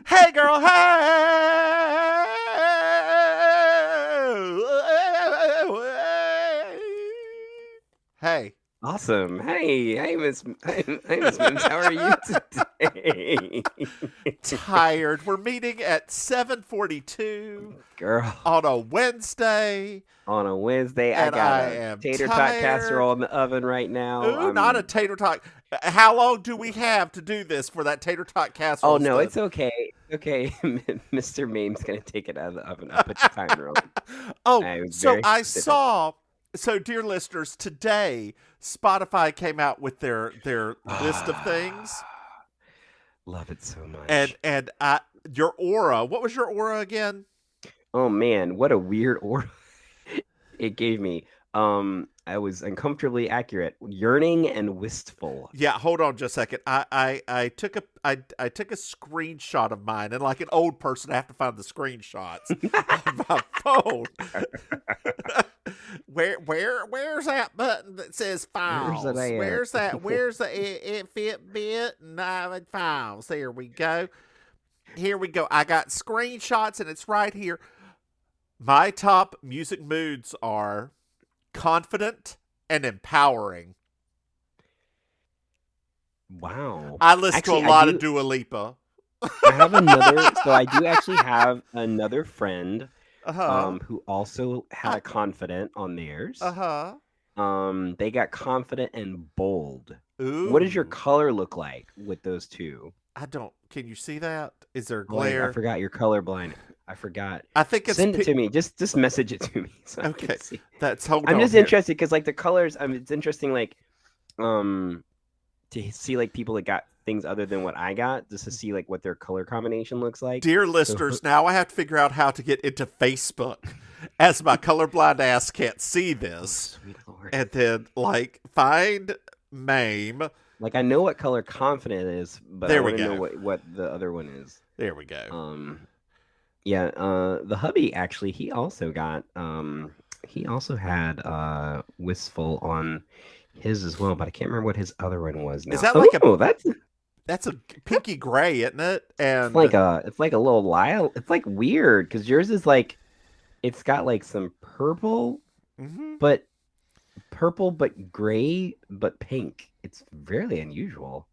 Hey, girl, hey! Hey. Awesome. Hey, Miss Mims. How are you today? Tired. We're meeting at 7:42 Girl, on a Wednesday. on a Wednesday, I And got I a am tater tot tired. casserole in the oven right now. Ooh, not a tater tot. How long do we have to do this for that tater tot casserole? Oh, no, it's okay. Okay, Mr. Maim's going to take it out of the oven. I'll put the timer on. Oh, so I specific. saw. So, dear listeners, today Spotify came out with their list of things, Love it so much. and your aura. What was your aura again? Oh, man, what a weird aura it gave me. I was uncomfortably accurate, yearning and wistful. Yeah, hold on just a second. I took a screenshot of mine, and like an old person, I have to find the screenshots on my phone. Where's that button that says files? Where's the it fit bit and files? There we go. Here we go. I got screenshots, and it's right here. My top music moods are confident and empowering. Wow. I listen Actually, to a lot of Dua Lipa. I have another. So I do actually have another friend Uh-huh. who also had a confident on theirs. Uh-huh. They got confident and bold. Ooh. What does your color look like with those two? I don't. Can you see that? Is there Oh, wait, glare? I forgot you're colorblind. I forgot. I think it's Send it to me. Just message it to me. So I can Okay. see. Hold I'm on just here. interested because like the colors. It's interesting like to see like people that got things other than what I got, just to see like what their color combination looks like. Dear listeners, now I have to figure out how to get into Facebook, as my colorblind ass can't see this, Sweet Lord. and then like find Maim. Like I know what color confident is, but There I we want to know go. what the other one is. There we go. Yeah, the hubby actually he also had wistful on his as well, but I can't remember what his other one was now. Is that like that's a pinky gray, isn't it? And it's like a little lilac. It's like weird because yours is like it's got like some purple, but gray but pink. It's really unusual.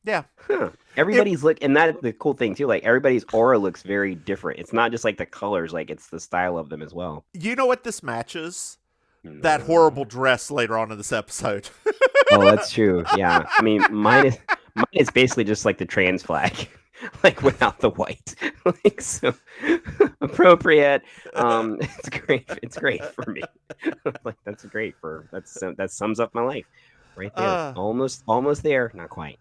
Yeah. Huh. Everybody's and that's the cool thing too. Like everybody's aura looks very different. It's not just like the colors, like it's the style of them as well. You know what this matches? That horrible dress later on in this episode. Oh, that's true. Yeah. I mean, mine is basically just like the trans flag, like without the white. Like so appropriate. It's great. It's great for me. Like that's great that sums up my life right there. Almost there. Not quite.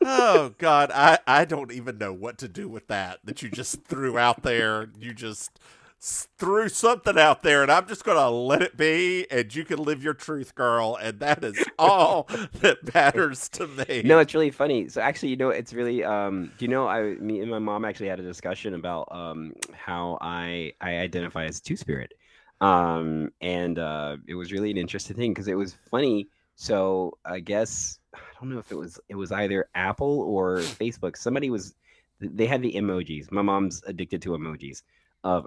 Oh God, I don't even know what to do with that you just threw out there. You just threw something out there, and I'm just gonna let it be, and you can live your truth, girl, and that is all that matters to me. No, it's really funny. So actually, it's really me and my mom actually had a discussion about how I identify as two-spirit. And it was really an interesting thing because it was funny. So I guess I don't know if it was either Apple or Facebook. They had the emojis. My mom's addicted to emojis of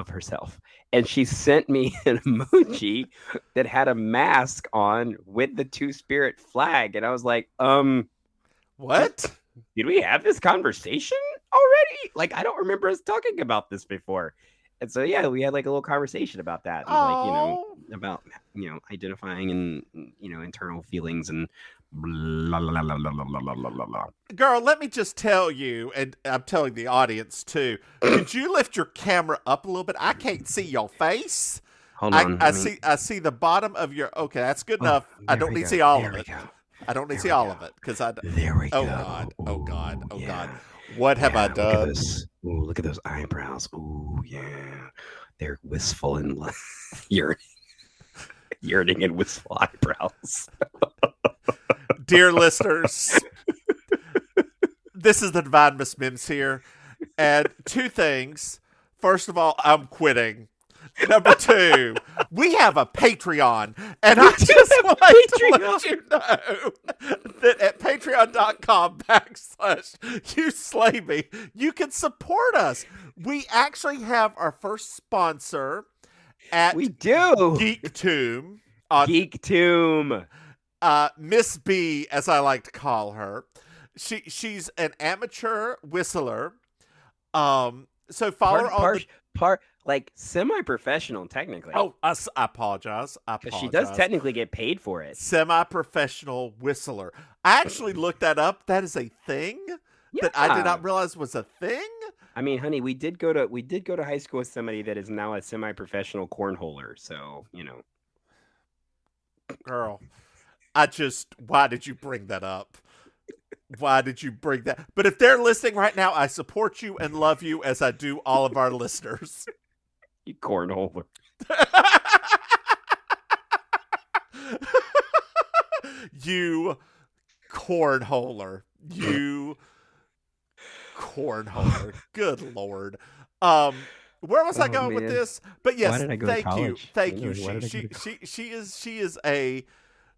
herself, and she sent me an emoji that had a mask on with the two-spirit flag, and I was like, what? Did we have this conversation already? Like, I don't remember us talking about this before. And so, yeah, we had like a little conversation about that, and, about identifying and internal feelings and blah, blah, blah, blah, blah, blah, blah, blah. Girl, let me just tell you, and I'm telling the audience too. Could you lift your camera up a little bit? I can't see your face. Hold on. I see the bottom of your. Okay, that's good enough. I don't need to see all of it. I don't need to see all of it because I. There we go. God! Oh God! Oh yeah. God! What have I done? Look at this. Ooh, look at those eyebrows. Ooh, yeah. They're wistful and yearning and wistful eyebrows. Dear listeners, this is the Divine Miss Mims here. And two things. First of all, I'm quitting. Number 2, we have a Patreon, and I just want to let you know that at patreon.com/you slay me, you can support us. We actually have our first sponsor at GeekToon. GeekToon. Miss B, as I like to call her. She's an amateur whistler. So follow her on like semi-professional, technically. Oh, I apologize. She does technically get paid for it. Semi-professional whistler. I actually looked that up. That is a thing that I did not realize was a thing. I mean, honey, we did go to high school with somebody that is now a semi-professional cornholer. So, you know. Girl, why did you bring that up? Why did you bring that? But if they're listening right now, I support you and love you as I do all of our listeners. You cornholer. You cornholer. You cornholer. Good Lord. Where was I going with this? But yes, thank you. Thank you.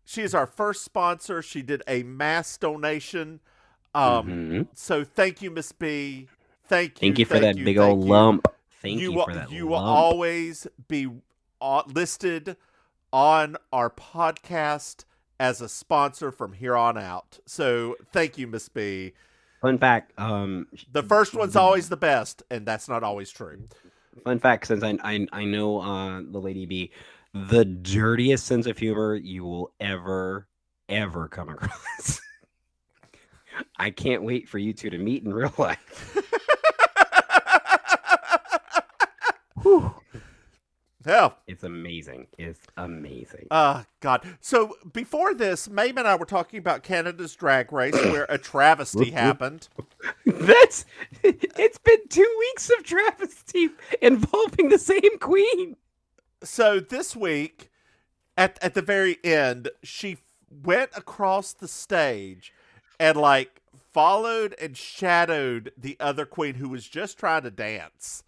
She is our first sponsor. She did a mass donation. So thank you, Miss B. Thank you for that big old lump. Thank you for that lump. You will always be listed on our podcast as a sponsor from here on out. So thank you, Miss B. Fun fact. The first one's always the best, and that's not always true. Fun fact, since I know the Lady B, the dirtiest sense of humor you will ever come across. I can't wait for you two to meet in real life. Whew. Hell. It's amazing. It's amazing. God. So before this, Maim and I were talking about Canada's Drag Race, where a travesty happened. It's been 2 weeks of travesty involving the same queen. So this week, at the very end, she went across the stage and followed and shadowed the other queen who was just trying to dance.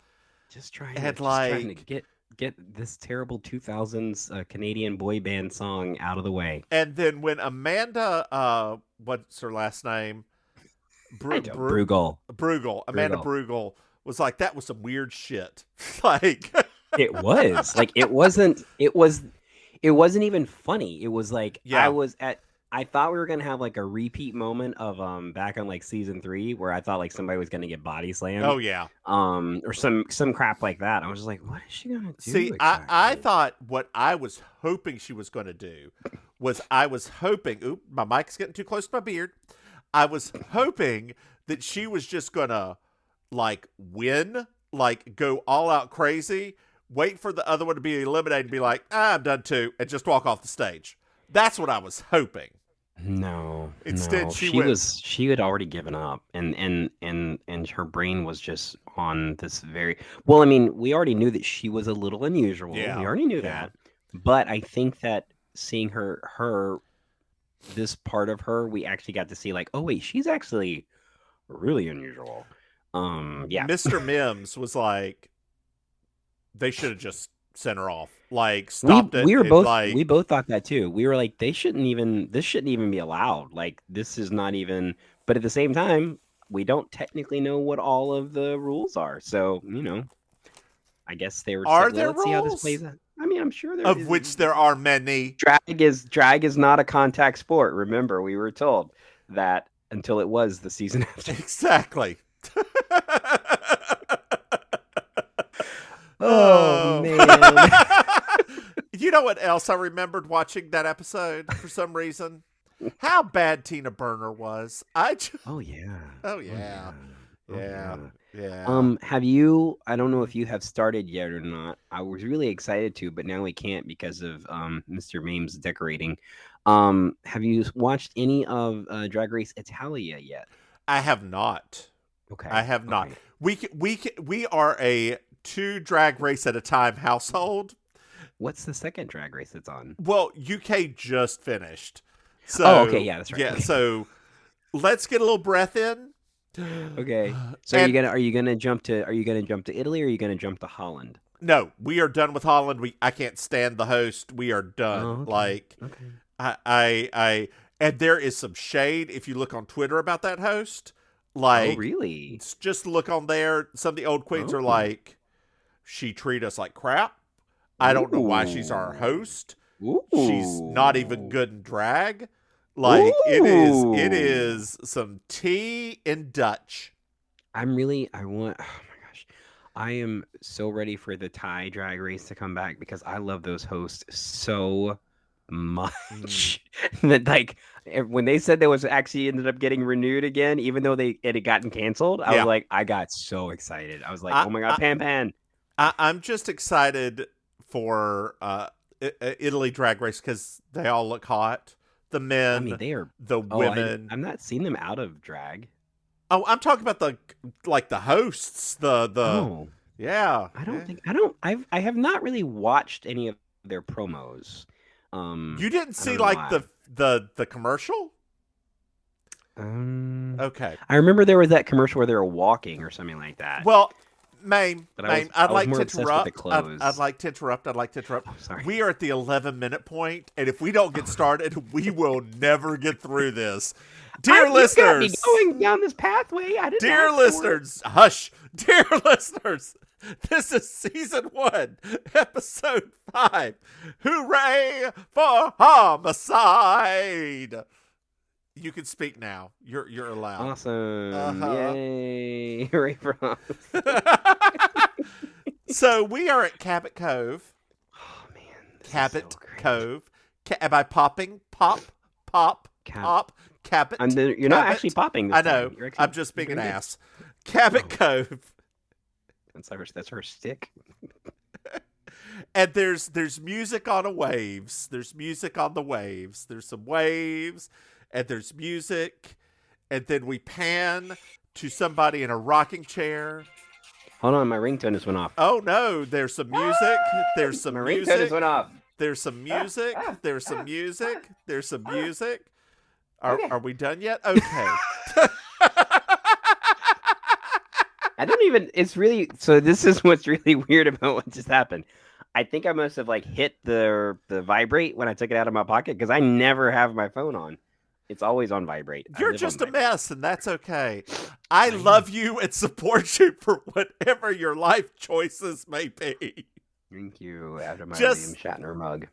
Just trying to get this terrible 2000s Canadian boy band song out of the way. And then when Amanda, what's her last name? Brugel. Amanda Brugel was like, that was some weird shit. It was it wasn't even funny. It was I thought we were gonna have a repeat moment of back on season 3 where I thought somebody was gonna get body slammed. Oh yeah. Or some crap like that. I was just like, what is she gonna do? See, exactly? I thought what I was hoping she was gonna do was oop, my mic's getting too close to my beard. I was hoping that she was just gonna win, go all out crazy, wait for the other one to be eliminated and be like, I'm done too, and just walk off the stage. That's what I was hoping. No. Instead, she had already given up, and her brain was just on this very well. I mean, we already knew that she was a little unusual. Yeah. We already knew that, but I think that seeing her this part of her, we actually got to see oh wait, she's actually really unusual. Yeah. Mr. Mims was they should have just sent her off. Stopped it. We both thought that too. We were like, this shouldn't even be allowed. This is not even, but at the same time, we don't technically know what all of the rules are. So, I guess they were let's see how this plays out. I mean, I'm sure there is. Of which there are many. Drag is not a contact sport. Remember, we were told that until it was the season after. Exactly. Oh man. You know what else I remembered watching that episode for some reason? How bad Tina Burner was. Oh yeah. Have you, I don't know if you have started yet or not. I was really excited to, but now we can't because of Mr. Mims decorating. Have you watched any of Drag Race Italia yet? I have not. Okay. I have not. We are a 2 drag race at a time household. What's the second drag race that's on? Well, UK just finished. So, okay, yeah, that's right. Yeah, so let's get a little breath in. Okay. So are you gonna jump to Italy or are you gonna jump to Holland? No, we are done with Holland. I can't stand the host. We are done. Oh, okay. Like, and there is some shade if you look on Twitter about that host. Like, really? Just look on there. Some of the old queens are like, she treat us like crap. I don't know why she's our host. She's not even good in drag. Like, it is some tea in Dutch. Oh my gosh. I am so ready for the Thai drag race to come back because I love those hosts so much. That, like, when they said there was actually ended up getting renewed again, even though it had gotten canceled, I was like, I got so excited. I was like, oh my God, Pan. I'm just excited for Italy drag race because they all look hot. The men, they are the women. I'm not seeing them out of drag. Oh, I'm talking about the hosts. Yeah. I have not really watched any of their promos. You didn't see the commercial? Okay. I remember there was that commercial where they were walking or something like that. Well, Maim, I'd like to interrupt. Oh, sorry. We are at the 11-minute point, and if we don't get started, we will never get through this. Dear listeners, going down this pathway. Dear listeners, hush. Dear listeners, this is season 1, episode 5. Hooray for Homocide! You can speak now. You're allowed. Awesome! Yay! Hooray for Homocide! So we are at Cabot Cove. Oh man, Cabot Cove. Am I popping? Pop. Cabot. You're not actually popping this I know. I'm just being an ass. Cabot Cove. That's her stick. And there's music on the waves. There's music on the waves. There's some waves, and there's music, and then we pan to somebody in a rocking chair. Hold on, my ringtone just went off. Oh no, there's some music. There's some music. My ringtone just went off. There's some music. There's some music. There's some music. Are we done yet? Okay. I don't even. It's really. So this is what's really weird about what just happened. I think I must have hit the vibrate when I took it out of my pocket because I never have my phone on. It's always on vibrate. You're just a mess, and that's okay. I love you and support you for whatever your life choices may be. Thank you. After my William Shatner mug.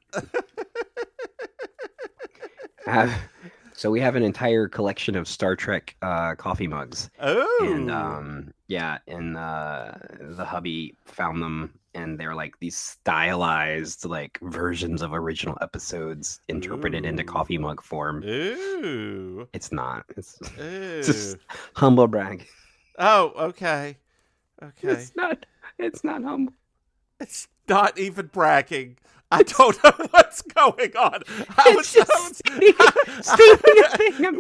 So we have an entire collection of Star Trek coffee mugs. Oh. And the hubby found them, and they're like these stylized versions of original episodes interpreted into coffee mug form. Ooh. It's not. It's just humble brag. Oh, okay. It's not humble. It's not even bragging. I don't know what's going on.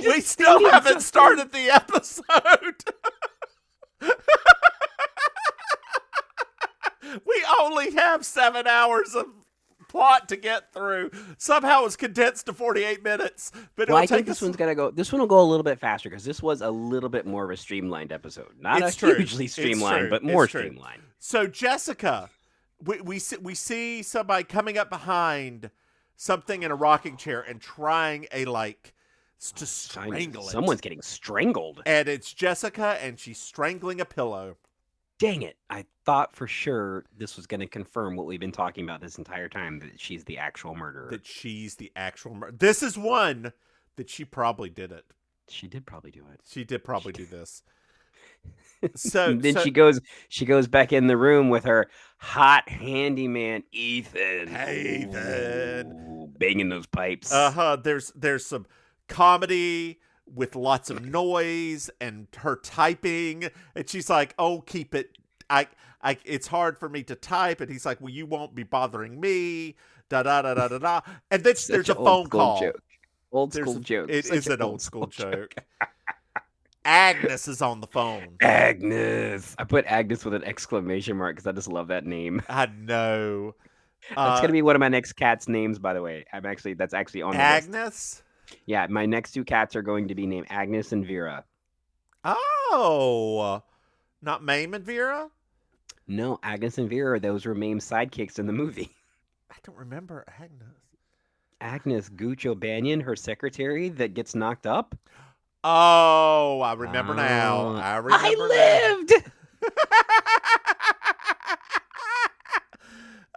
We still haven't started the episode. We only have 7 hours of plot to get through. Somehow it's condensed to 48 minutes. But I think this one's gonna go. This one will go a little bit faster because this was a little bit more of a streamlined episode. Not hugely streamlined, but more streamlined. So Jessica, we see somebody coming up behind something in a rocking chair and trying to strangle it. Someone's getting strangled. And it's Jessica, and she's strangling a pillow. Dang it. I thought for sure this was going to confirm what we've been talking about this entire time, that she's the actual murderer. This is one that she probably did it. She did probably do it. She did probably do this. So then she goes back in the room with her hot handyman Ethan. Hey, Ethan. Ooh, banging those pipes. There's some comedy with lots of noise and her typing, and she's like, "Oh, keep it. It's hard for me to type." And he's like, "Well, you won't be bothering me." Da da da da da da. And then there's a phone call. Old school joke. It is an old school joke. Agnes is on the phone. Agnes. I put Agnes with an exclamation mark because I just love that name. I know. That's gonna be one of my next cats' names, by the way. That's actually on Agnes. The list. Yeah, my next 2 cats are going to be named Agnes and Vera. Oh, not Maim and Vera? No, Agnes and Vera, those were Maim's sidekicks in the movie. I don't remember Agnes. Agnes Guccio Banyan, her secretary that gets knocked up. Oh, I remember now. I remember I lived!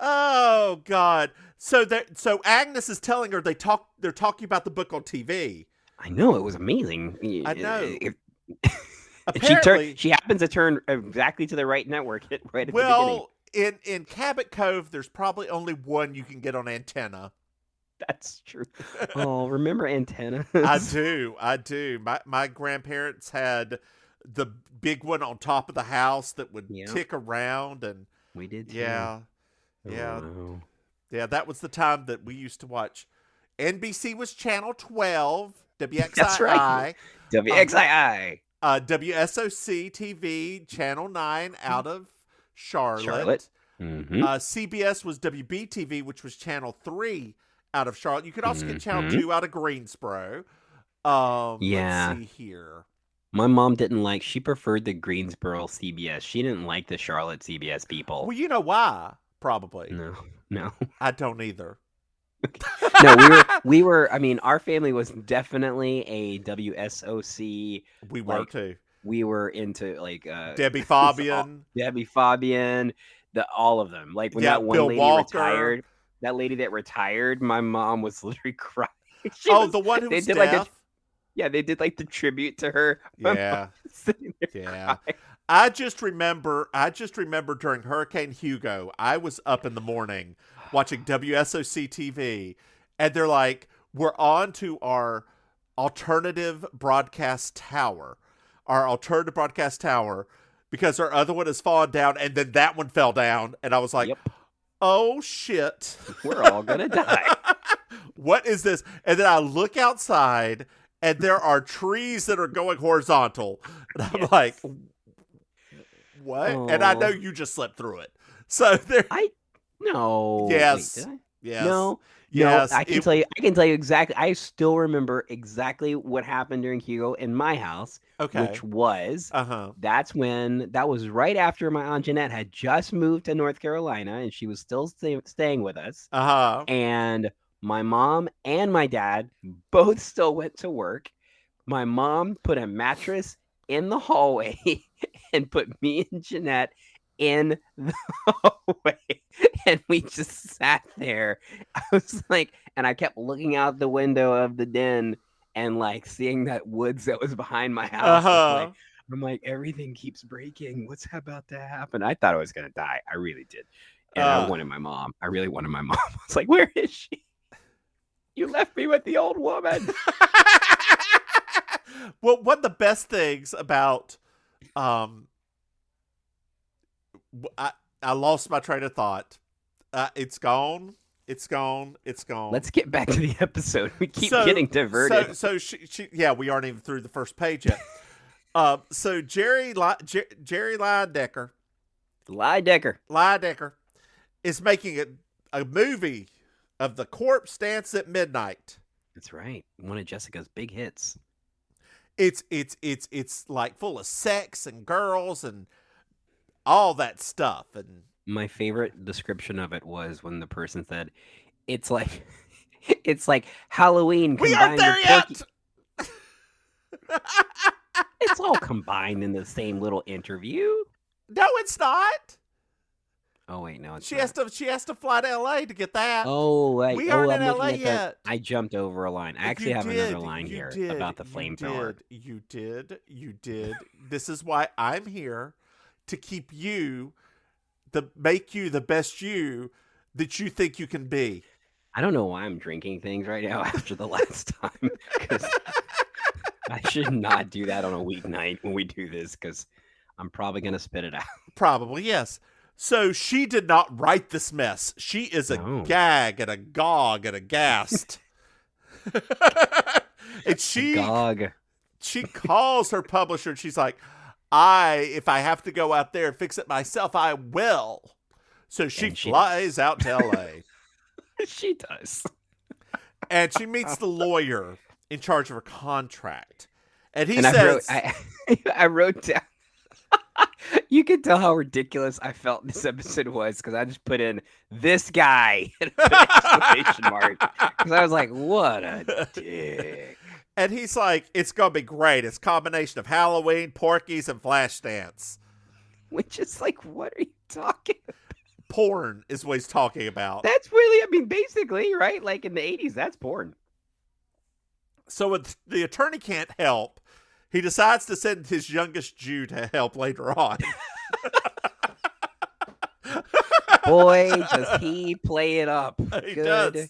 Oh God! So Agnes is telling her they're talking about the book on TV. I know, it was amazing. I know. Apparently, she happens to turn exactly to the right network right at the beginning. Well, in Cabot Cove, there's probably only one you can get on antenna. That's true. Oh, remember antennas? I do. My grandparents had the big one on top of the house that would tick around, and we did too. Yeah. Oh. Yeah, that was the time that we used to watch. NBC was channel 12, WXII. That's right. WXII. WSOC TV, channel 9 out of Charlotte. Mm-hmm. CBS was WBTV, which was channel 3 out of Charlotte. You could also get channel 2 out of Greensboro. Let's see here. My mom she preferred the Greensboro CBS. She didn't like the Charlotte CBS people. Well, you know why, probably. No. I don't either. No, we were, I mean, our family was definitely a WSOC. We were too. We were into Debbie Fabian. All of them. Like when that one Bill lady Walker. retired, that lady that retired, my mom was literally crying. The one who was deaf? They did like the tribute to her. Yeah. Crying. I just remember during Hurricane Hugo, I was up in the morning watching WSOC TV, and they're like, we're on to our alternative broadcast tower. Because our other one has fallen down, and then that one fell down, and I was like, oh shit. We're all gonna die. What is this? And then I look outside, and there are trees that are going horizontal. And I'm like, what? Aww. And I know you just slept through it. So there. No. Yes. Wait, did I? Yes. No. Yes. No, I can tell you exactly. I still remember exactly what happened during Hugo in my house. Okay. Which was, that was right after my Aunt Jeanette had just moved to North Carolina, and she was still staying with us. And my mom and my dad both still went to work. My mom put a mattress in the hallway and put me and Jeanette in the hallway, and we just sat there. I was like, and I kept looking out the window of the den and like seeing that woods that was behind my house. I'm like, everything keeps breaking. What's about to happen? I thought I was gonna die. I really did. And I wanted my mom. I really wanted my mom. I was like, where is she? You left me with the old woman. Well, one of the best things about I lost my train of thought. It's gone. It's gone. Let's get back to the episode. We keep getting diverted. So she we aren't even through the first page yet. So Jerry Lidecker is making a movie of The Corpse Dance at Midnight. That's right. One of Jessica's big hits. It's like full of sex and girls and all that stuff. And my favorite description of it was when the person said, it's like Halloween combined. We aren't there yet. It's all combined in the same little interview. No, it's not. Oh wait, no, she has to fly to LA to get that. Oh, right. We aren't in LA yet. I jumped over a line. I actually have another line here about the flamethrower. You did. This is why I'm here, to keep you, make you the best you that you think you can be. I don't know why I'm drinking things right now after the last time, because I should not do that on a weeknight when we do this, because I'm probably going to spit it out. Probably, yes. So she did not write this mess. She is a gag and a gog and a ghast. And she calls her publisher and she's like, if I have to go out there and fix it myself, I will. So she flies out to LA. She does. And she meets the lawyer in charge of her contract. And he says, I wrote down, You can tell how ridiculous I felt this episode was because I just put in this guy and an exclamation mark because I was like, what a dick. And he's like, it's going to be great. It's a combination of Halloween, Porky's, and Flashdance. Which is like, what are you talking about? Porn is what he's talking about. That's really, I mean, basically, right? Like in the 80s, that's porn. So when the attorney can't help, he decides to send his youngest Jew to help later on. Boy, does he play it up. He Good does.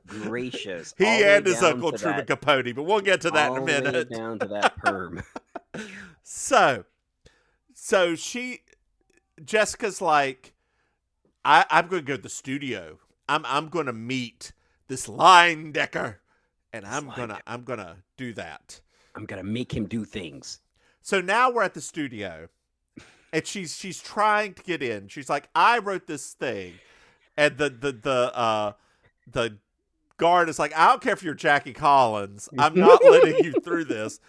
Gracious. He and his uncle Truman Capote, but we'll get to that in a minute. Down to that perm. So Jessica's like, I'm going to go to the studio. I'm going to meet this Linedecker, and I'm gonna do that. I'm gonna make him do things. So now we're at the studio, and she's trying to get in. She's like, I wrote this thing, and the guard is like, I don't care if you're Jackie Collins. I'm not letting you through this.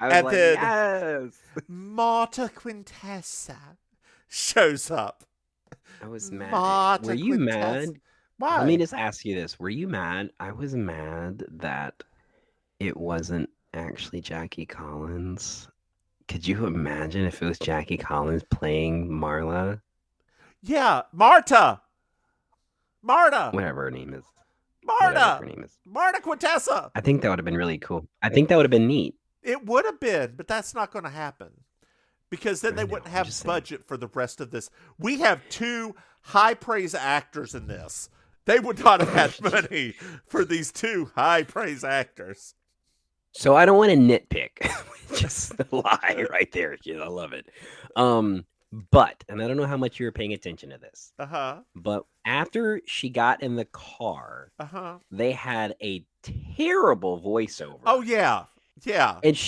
And then yes. Marta Quintessa shows up. I was mad. Marta Were you Quintessa. mad? Why? Let me just ask you this. Were you mad? I was mad that it wasn't actually Jackie Collins. Could you imagine if it was Jackie Collins playing Marla? Yeah, Marta. Whatever her name is. Marta Quintessa. I think that would have been really cool. I think that would have been neat. It would have been, but that's not going to happen. Because then they wouldn't have budget for the rest of this. We have 2 high-praise actors in this. They would not have had money for these 2 high-praise actors. So I don't want to nitpick. Just the lie right there. I love it. But, and I don't know how much you were paying attention to this. But after she got in the car, they had a terrible voiceover. Oh, yeah. Yeah. And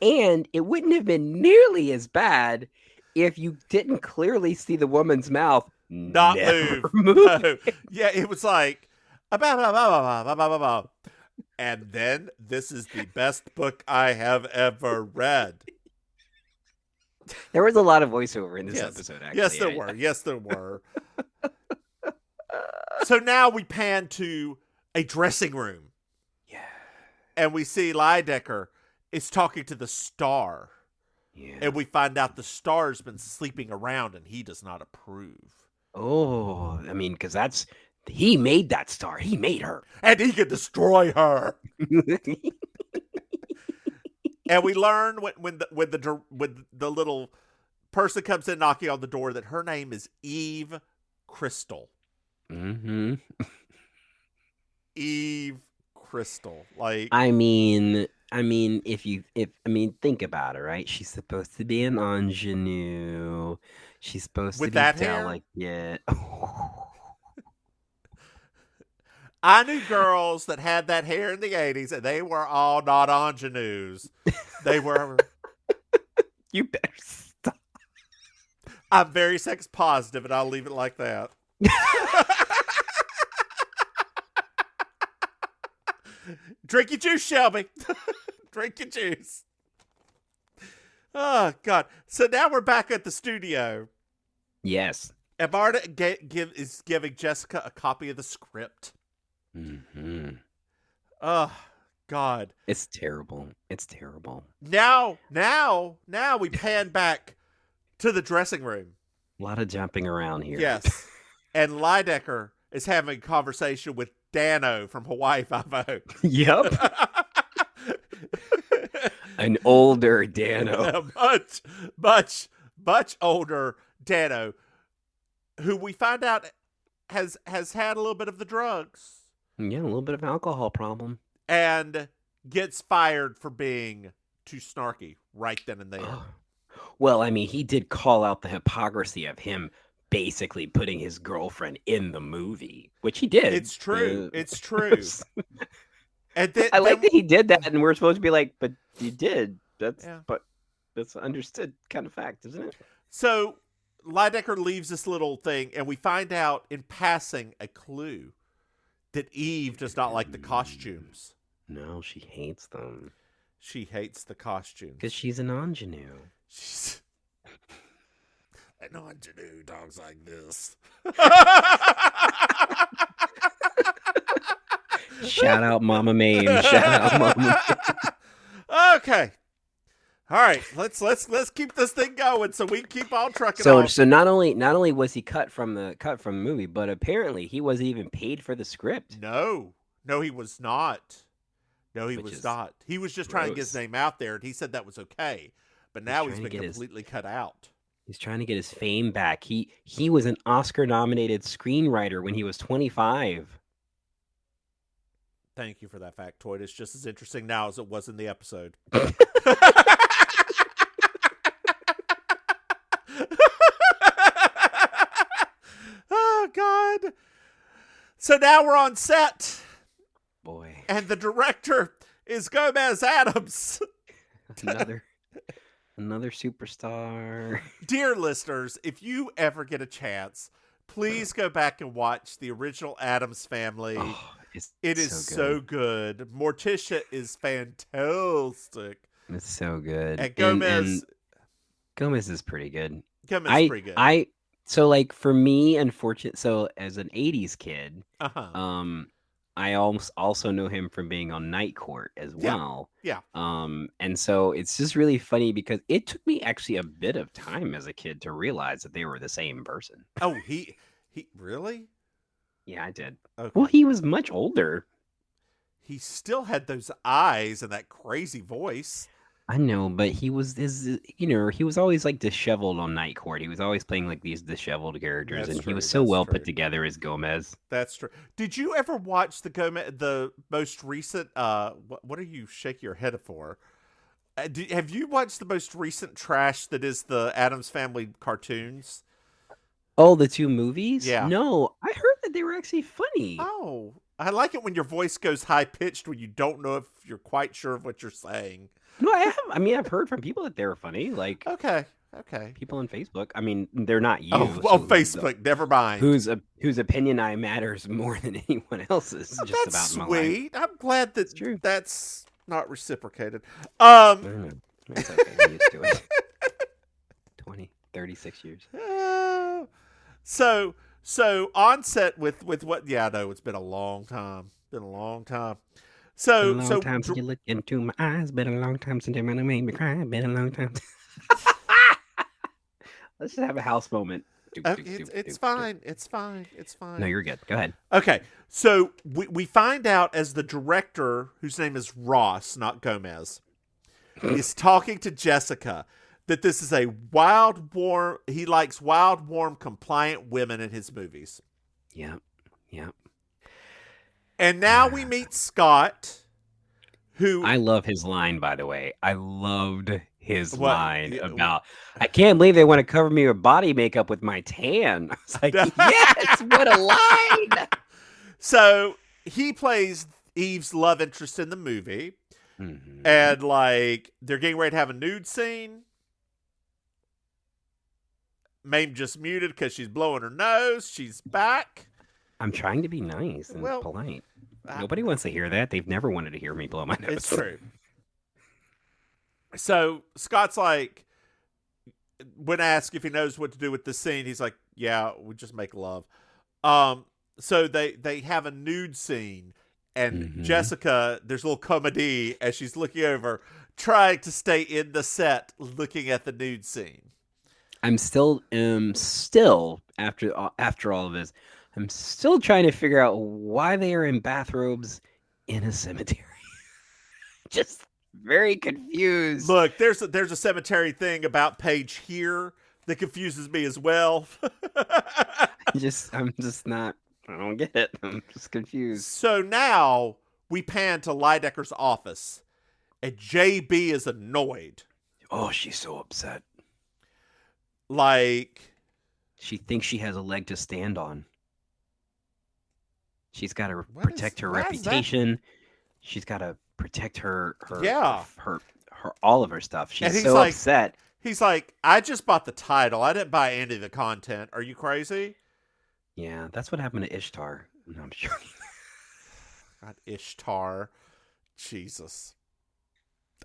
and it wouldn't have been nearly as bad if you didn't clearly see the woman's mouth not move. No. Yeah, it was like, and then this is the best book I have ever read. There was a lot of voiceover in this episode, actually. Yes, there were. So now we pan to a dressing room. And we see Linedecker is talking to the star. Yeah. And we find out the star's been sleeping around and he does not approve. Oh, I mean, because he made that star. He made her. And he can destroy her. And we learn when the little person comes in knocking on the door that her name is Eve Crystal. Mm-hmm. Eve Crystal. Like, I mean, think about it, right? She's supposed to be an ingenue. She's supposed to be delicate. Yeah. I knew girls that had that hair in the 80s, and they were all not ingenues. They were. You better stop. I'm very sex positive, and I'll leave it like that. Drink your juice, Shelby. Drink your juice. Oh, God. So now we're back at the studio. Yes. And Marta is giving Jessica a copy of the script. Mm-hmm. Oh, God. It's terrible. Now we pan back to the dressing room. A lot of jumping around here. Yes. And Linedecker is having a conversation with Danno from Hawaii Five-0. Yep. An older Danno. much older Danno, who we find out has had a little bit of the drugs. Yeah, a little bit of alcohol problem. And gets fired for being too snarky right then and there. Well, I mean, he did call out the hypocrisy of him basically putting his girlfriend in the movie, which he did. It's true. It's true. And then, I like that he did that, and we're supposed to be like, but you did. But that's an understood kind of fact, isn't it? So Linedecker leaves this little thing, and we find out in passing a clue that Eve does not like the costumes. No, she hates them. She hates the costumes. Because she's an ingenue. I know what to do. Dogs like this. Shout out Mama Maim. Shout out Mama Maim. Okay. All right, let's keep this thing going so we keep on trucking on. So not only was he cut from the movie, but apparently he wasn't even paid for the script. No, he was not. No, he was not. He was just trying to get his name out there, and he said that was okay. But now he's been completely cut out. He's trying to get his fame back. He was an Oscar-nominated screenwriter when he was 25. Thank you for that factoid. It's just as interesting now as it was in the episode. Oh, God. So now we're on set. Boy. And the director is Gomez Addams. Another superstar. Dear listeners, if you ever get a chance, please go back and watch the original Addams Family. Oh, it is so good. Morticia is fantastic. It's so good. And Gomez... And Gomez is pretty good. Gomez is pretty good. So like for me, so as an 80s kid, I also know him from being on Night Court as well. Yeah. And so it's just really funny because it took me actually a bit of time as a kid to realize that they were the same person. Oh, he really? Yeah, I did. Okay. Well, he was much older. He still had those eyes and that crazy voice. I know, but he was always like disheveled on Night Court. He was always playing like these disheveled characters, and he was so well put together as Gomez. That's true. Did you ever watch the most recent? What are you shaking your head for? Have you watched the most recent trash that is the Addams Family cartoons? Oh, the two movies? Yeah. No, I heard that they were actually funny. Oh, I like it when your voice goes high pitched when you don't know if you're quite sure of what you're saying. No, I have. I mean, I've heard from people that they were funny. Like, okay, people on Facebook. I mean, they're not you. Oh, Facebook. Never mind. Whose opinion matters more than anyone else's. Just that's about sweet. My life. I'm glad that true. That's not reciprocated. That's okay. I'm used to it. 36 years. So on set with what? Yeah, I know it's been a long time. Been a long time. So been a long time since you look into my eyes. Been a long time since you made me cry. Been a long time. Let's just have a house moment. It's fine. It's fine. No, you're good. Go ahead. Okay, so we find out as the director, whose name is Ross, not Gomez, is talking to Jessica that this is a he likes wild, warm, compliant women in his movies. Yep. And now we meet Scott, who... I love his line, by the way. I loved his line about, I can't believe they want to cover me with body makeup with my tan. I was like, yes, what a line! So he plays Eve's love interest in the movie. Mm-hmm. And, like, they're getting ready to have a nude scene. Maim just muted because she's blowing her nose. She's back. I'm trying to be nice and polite. Nobody wants to hear that. They've never wanted to hear me blow my nose. It's true. So Scott's like, when asked if he knows what to do with this scene, he's like, yeah, we just make love. So they have a nude scene, and Jessica, there's a little comedy as she's looking over, trying to stay in the set, looking at the nude scene. I'm still after all of this, I'm still trying to figure out why they are in bathrobes in a cemetery. Just very confused. Look, there's a cemetery thing about Paige here that confuses me as well. I'm just not. I don't get it. I'm just confused. So now we pan to Lydecker's office, and JB is annoyed. Oh, she's so upset. Like, she thinks she has a leg to stand on. She's got to protect her reputation. She's got to protect her all of her stuff. She's so upset. He's like, I just bought the title. I didn't buy any of the content. Are you crazy? Yeah, that's what happened to Ishtar. No, I'm sure. God, Ishtar. Jesus.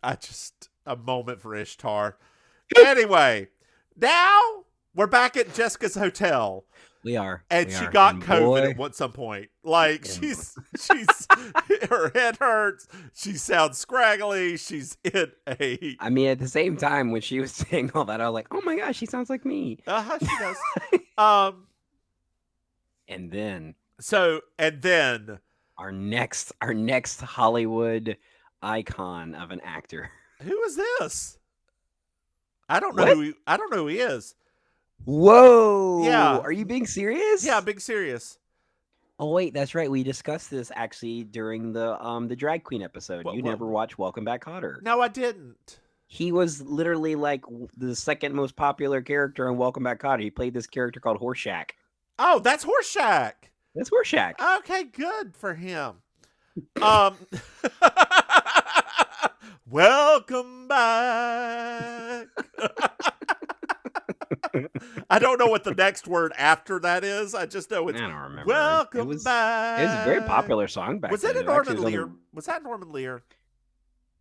A moment for Ishtar. Anyway, now We're back at Jessica's hotel. We are. And she got COVID at some point. Like, she's her head hurts. She sounds scraggly. She's in a... I mean, at the same time, when she was saying all that, I was like, oh my gosh, she sounds like me. She does. And then... Our next Hollywood icon of an actor. Who is this? I don't know who he is. Whoa! Yeah. Are you being serious? Yeah, being serious. Oh wait, that's right. We discussed this actually during the drag queen episode. You never watched Welcome Back, Kotter. No, I didn't. He was literally like the second most popular character on Welcome Back, Kotter. He played this character called Horseshack. Oh, that's Horseshack. That's Horseshack. Okay, good for him. Welcome back. I don't know what the next word after that is. I just know it's I don't remember. Welcome back. It was a very popular song back then. Was that Norman Lear? Was that Norman Lear?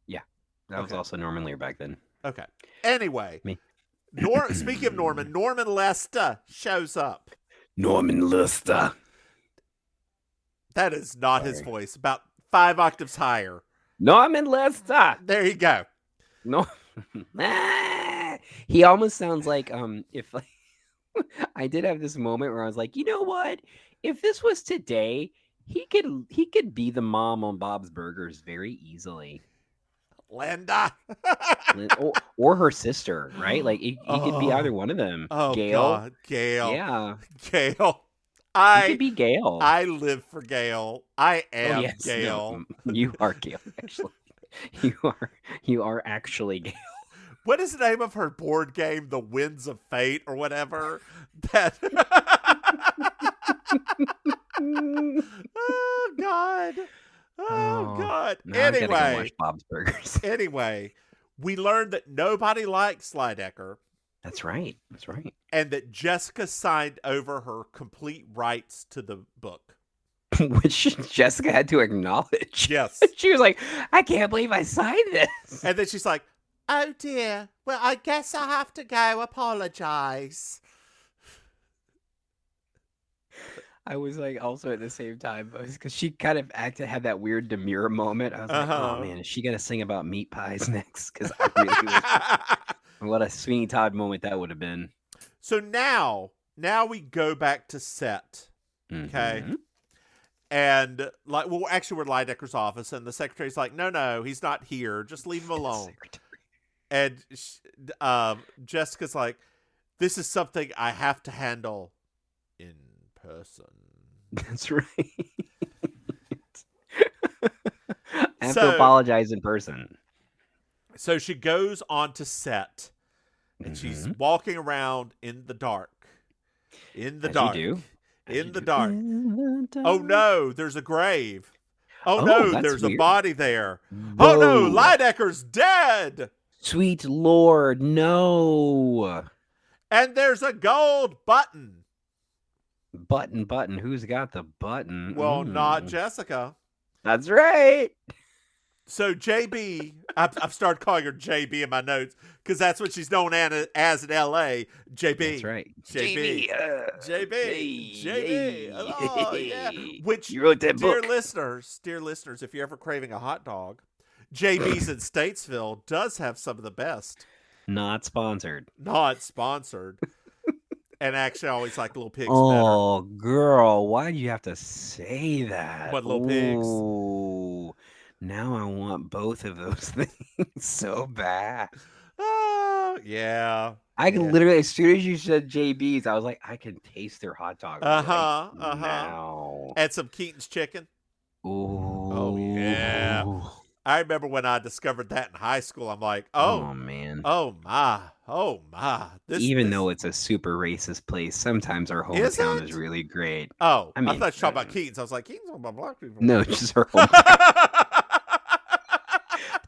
Yeah. That was also Norman Lear back then. Okay. Anyway. Speaking of Norman Lester shows up. Norman Lester. That is not his voice. About 5 octaves higher. Norman Lester. There you go. No. He almost sounds like if like I did have this moment where I was like, you know what? If this was today, he could be the mom on Bob's Burgers very easily. Linda. or her sister, right? Like he could be either one of them. Oh, Gail. God. Gail. Yeah. Gail. He could be Gail. I live for Gail. I am Gail. No, you are Gail, actually. You are actually Gail. What is the name of her board game? The Winds of Fate or whatever? That. Oh God. Oh God. Anyway, go watch Bob's Burgers. Anyway, we learned that nobody likes Lidecker. That's right. That's right. And that Jessica signed over her complete rights to the book. Which Jessica had to acknowledge. Yes. She was like, I can't believe I signed this. And then she's like, oh dear. Well, I guess I have to go apologize. I was like, also at the same time, because she kind of had that weird demure moment. I was like, oh man, is she going to sing about meat pies next? Because I really was. What a Sweeney Todd moment that would have been. So now we go back to set. Okay. Mm-hmm. And like, well, actually, we're at Lidecker's office, and the secretary's like, no, he's not here. Just leave him alone. And Jessica's like, this is something I have to handle in person. That's right. I have to apologize in person. So she goes on to set, and she's walking around in the dark. In the dark. In the dark. Oh no, there's a grave. Oh no, there's a body there. Whoa. Oh no, Lidecker's dead. Sweet Lord, no. And there's a gold button. Button. Who's got the button? Well, not Jessica. That's right. So JB, I've started calling her JB in my notes because that's what she's known as in L.A. JB. That's right. JB. JB. Oh, yeah. Which, you wrote that book. Dear listeners, if you're ever craving a hot dog, JB's in Statesville does have some of the best. Not sponsored. And actually, I always like Little Pigs better. Oh, girl, why do you have to say that? What, Little Pigs? Now I want both of those things so bad. Oh, yeah. I can literally, as soon as you said JB's, I was like, I can taste their hot dog now. And some Keaton's chicken. Ooh. Oh, yeah. I remember when I discovered that in high school. I'm like, oh man. Oh, my. Even though it's a super racist place, sometimes our hometown is really great. Oh, I thought you were talking about Keaton's. I was like, Keaton's about black people. No, just our hometown.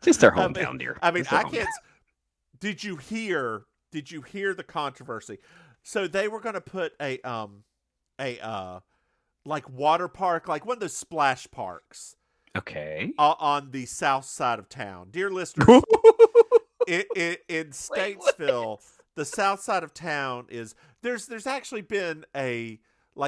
Just our hometown, dear. I mean, I can't. Did you hear the controversy? So they were going to put a like water park, like one of those splash parks. Okay. On the south side of town. Dear listeners, in Statesville, the south side of town is there's actually been a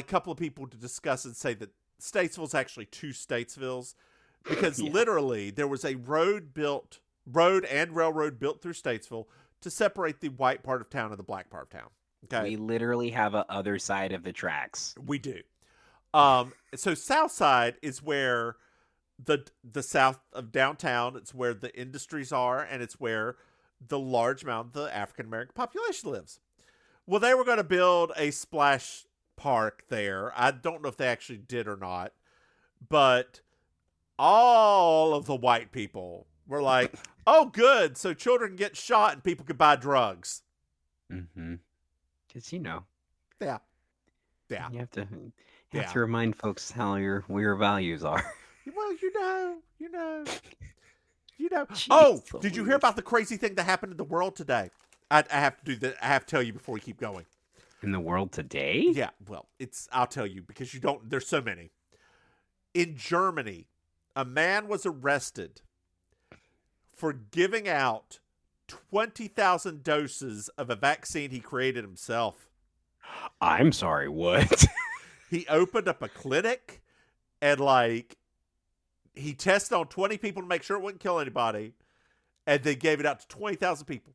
couple of people to discuss and say that Statesville's actually two Statesvilles because literally there was a road and railroad built through Statesville to separate the white part of town and the black part of town. Okay, we literally have a other side of the tracks. We do. So south side is where the south of downtown. It's where the industries are, and it's where the large amount of the African American population lives. Well, they were going to build a splash park there. I don't know if they actually did or not, but all of the white people were like, "Oh, good! So children get shot and people could buy drugs." Mm-hmm. Because yeah. You have to remind folks how your values are. Well, you know. Jeez, Oh, did you hear about the crazy thing that happened in the world today? I have to do that. I have to tell you before we keep going. In the world today? Yeah, well, I'll tell you because you don't. There's so many. In Germany, a man was arrested for giving out 20,000 doses of a vaccine he created himself. I'm sorry, what? He opened up a clinic and he tested on 20 people to make sure it wouldn't kill anybody, and they gave it out to 20,000 people.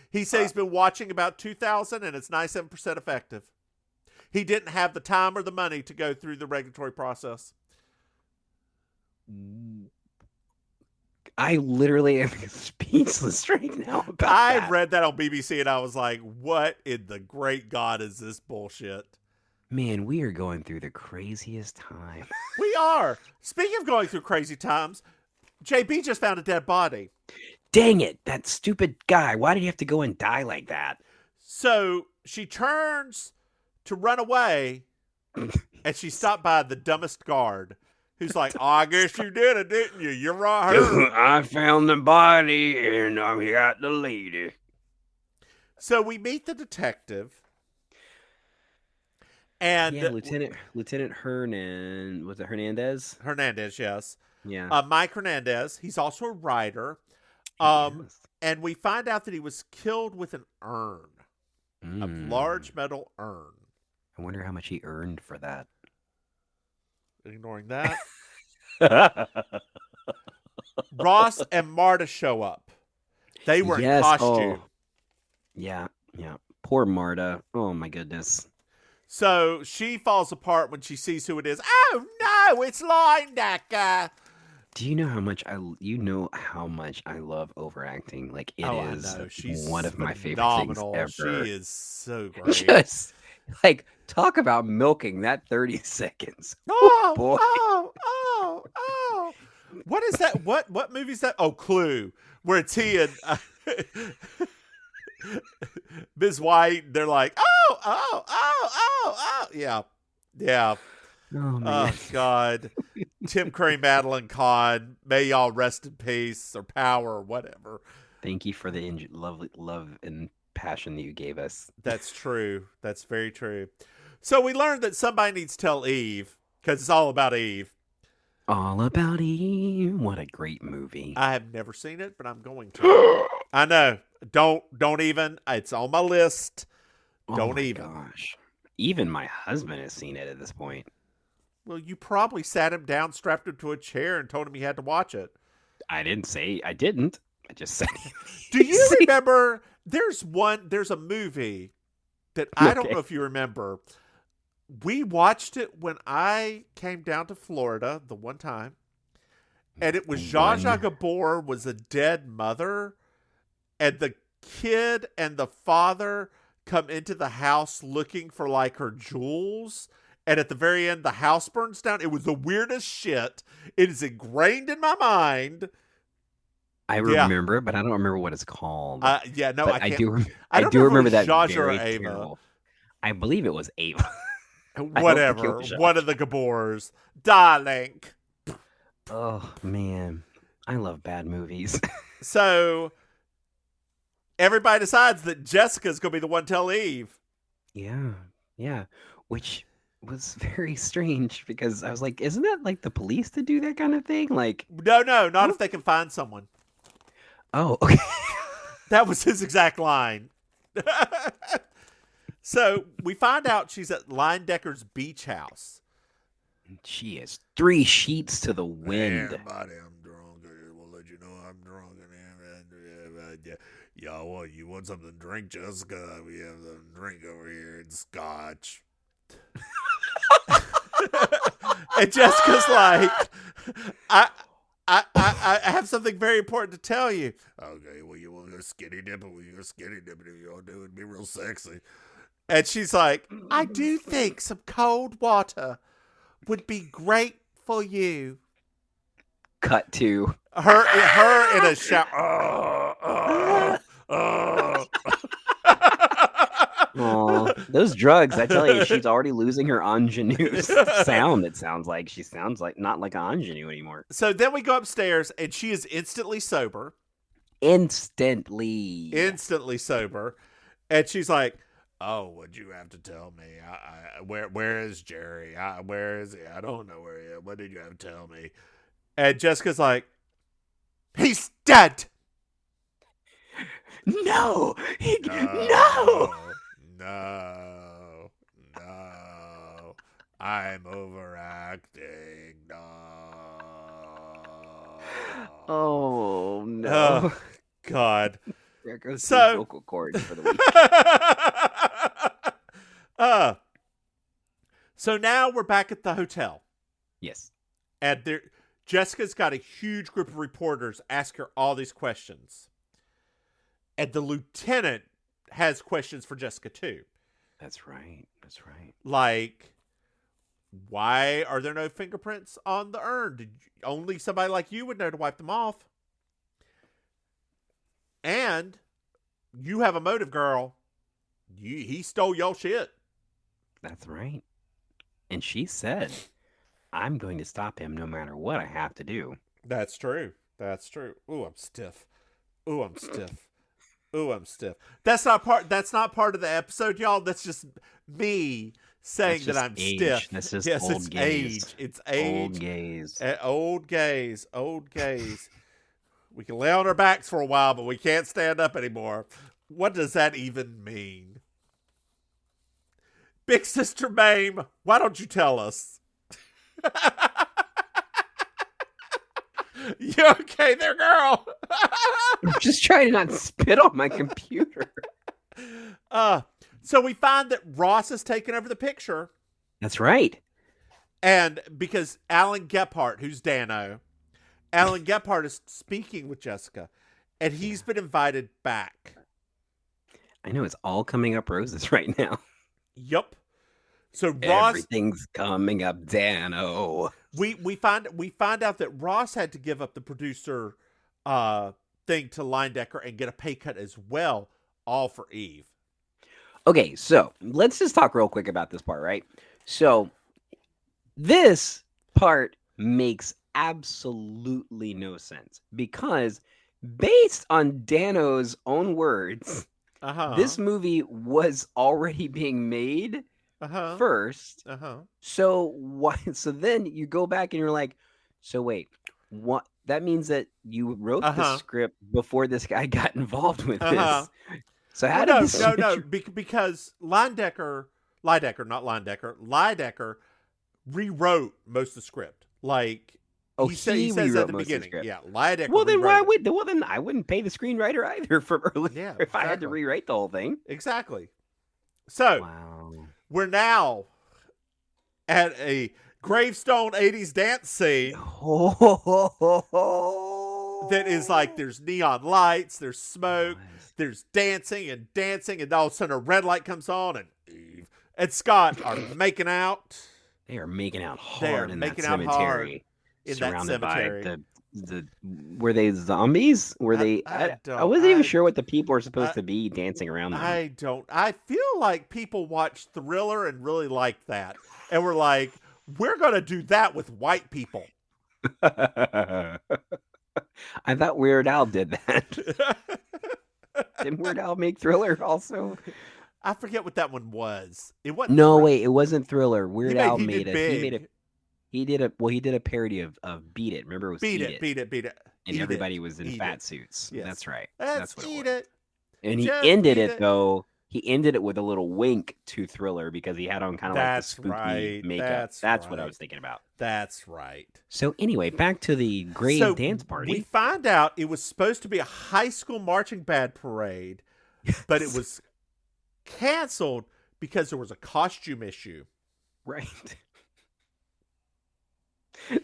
He says he's been watching about 2,000 and it's 97% effective. He didn't have the time or the money to go through the regulatory process. I literally am speechless right now about that. I read that on BBC and I was like, what in the great God is this bullshit? Man, we are going through the craziest time. We are. Speaking of going through crazy times, JB just found a dead body. Dang it, that stupid guy. Why did he have to go and die like that? So she turns to run away and she's stopped by the dumbest guard. Who's like, oh, I guess you did it, didn't you? You're right. I found the body and I got the lady. So we meet the detective. And Lieutenant Hernan, was it Hernandez? Hernandez, yes. Yeah. Mike Hernandez. He's also a writer. And we find out that he was killed with an urn. A large metal urn. I wonder how much he earned for that. Ignoring that. Ross and Marta show up. They were in costume. Oh. Yeah. Poor Marta. Oh my goodness. So she falls apart when she sees who it is. Oh no, it's Linedecker. Do you know how much I love overacting? Like it is one of my favorite things ever. She is so great. Just talk about milking that 30 seconds. Oh, boy. Oh. What is that? What movie is that? Oh, Clue, where it's he and Ms. White. They're like, oh. Yeah. Oh, man. Oh God. Tim Curry, Madeline Kahn, may y'all rest in peace or power or whatever. Thank you for the love and passion that you gave us. That's true. That's very true. So we learned that somebody needs to tell Eve because it's all about Eve. All about Eve. What a great movie. I have never seen it, but I'm going to. I know. Don't even. It's on my list. Don't even. Gosh. Even my husband has seen it at this point. Well, you probably sat him down, strapped him to a chair, and told him he had to watch it. I didn't say I didn't. I just said. Do you remember? There's a movie that I don't know if you remember. We watched it when I came down to Florida the one time, and it was Zsa Zsa Gabor was a dead mother, and the kid and the father come into the house looking for her jewels. And at the very end, the house burns down. It was the weirdest shit. It is ingrained in my mind. I remember it, but I don't remember what it's called. I can't. I do Remember remember that Zsa very or Ava. terrible. I believe it was Ava. Whatever. One of the Gabors. Darling. Oh, man. I love bad movies. So, everybody decides that Jessica's going to be the one to tell Eve. Yeah. Which was very strange because I was like, isn't that the police to do that kind of thing? No, not if they can find someone. Oh, okay. That was his exact line. So we find out she's at Leindecker's beach house. She is 3 sheets to the wind. Everybody, I'm drunk. We'll let you know I'm drunk. Yeah, what? You want something to drink, Jessica? We have a drink over here. It's scotch. And Jessica's like, I have something very important to tell you. Okay, well, you want to go skinny dipping? Well, you go skinny dipping if you want to do it. It'd be real sexy. And she's like, I do think some cold water would be great for you. Cut to her in a shower. Oh, those drugs! I tell you, she's already losing her ingenue sound. It sounds like she sounds like not like an ingenue anymore. So then we go upstairs, and she is instantly sober. Instantly sober, and she's like, "Oh, what'd you have to tell me? Where is Jerry? Where is he? I don't know where he is. What did you have to tell me?" And Jessica's like, "He's dead." No. I'm overacting. No. Oh no. Oh, God. There goes the vocal cords for the week. So now we're back at the hotel. Yes. And Jessica's got a huge group of reporters ask her all these questions. And the lieutenant has questions for Jessica too. That's right. Like, why are there no fingerprints on the urn? Only somebody like you would know to wipe them off. And you have a motive, girl. He stole your shit. That's right. And she said, I'm going to stop him no matter what I have to do. That's true. Ooh, I'm stiff. That's not part of the episode, y'all. That's just me saying that I'm stiff. That's just yes, old it's gaze. age. It's age. Old gaze. We can lay on our backs for a while, but we can't stand up anymore. What does that even mean? Big Sister Maim, why don't you tell us? You okay there, girl? I'm just trying to not spit on my computer. So we find that Ross has taken over the picture. That's right. And because Alan Gephardt, who's Danno, Alan Gephardt is speaking with Jessica, and he's been invited back. I know, it's all coming up roses right now. Yup. So Ross, everything's coming up, Danno. We find out that Ross had to give up the producer thing to Leindecker and get a pay cut as well, all for Eve. Okay, so let's just talk real quick about this part, right? So this part makes absolutely no sense because based on Danno's own words, this movie was already being made first. So why? So then you go back and you're like, so wait, what? That means that you wrote the script before this guy got involved with this. So how did this? Because Leindecker rewrote most of the script. Like, he says at the beginning. Yeah, Leindecker. Well, then I wouldn't pay the screenwriter either from earlier if I had to rewrite the whole thing. Exactly. So we're now at a gravestone 80s dance scene that is like, there's neon lights, there's smoke, there's dancing, and all of a sudden a red light comes on, and Eve and Scott are making out. They are making out hard in that cemetery. Surrounded by the were they zombies? Were they? I wasn't even sure what the people are supposed to be dancing around them. I feel like people watch Thriller and really like that, and we're like, we're gonna do that with white people. I thought Weird Al did that. Didn't Weird Al make Thriller also? I forget what that one was. It wasn't. No, wait, it wasn't Thriller. Weird Al made it. Big. He did a parody of Beat It. Remember, it was Beat It. Beat It. And everybody was in fat suits. Yes. That's right. That's what Eat It. And he Just ended eat it though. He ended it with a little wink to Thriller because he had on kind of like the spooky makeup. That's what I was thinking about. That's right. So anyway, back to the grade dance party. We find out it was supposed to be a high school marching band parade, but it was canceled because there was a costume issue. Right.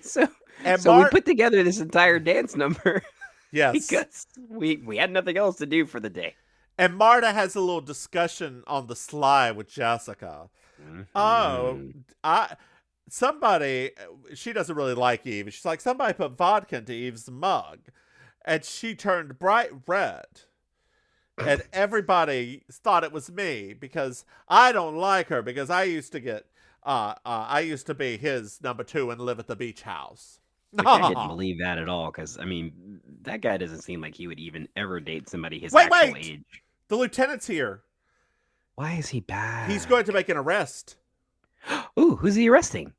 So we put together this entire dance number. Yes. Because we had nothing else to do for the day. And Marta has a little discussion on the sly with Jessica. Somebody, she doesn't really like Eve. She's like, somebody put vodka into Eve's mug. And she turned bright red. And everybody thought it was me because I don't like her because I used to get, I used to be his number 2 and live at the beach house. I didn't believe that at all because, I mean, that guy doesn't seem like he would even ever date somebody his actual age. The lieutenant's here. Why is he bad? He's going to make an arrest. Ooh, who's he arresting?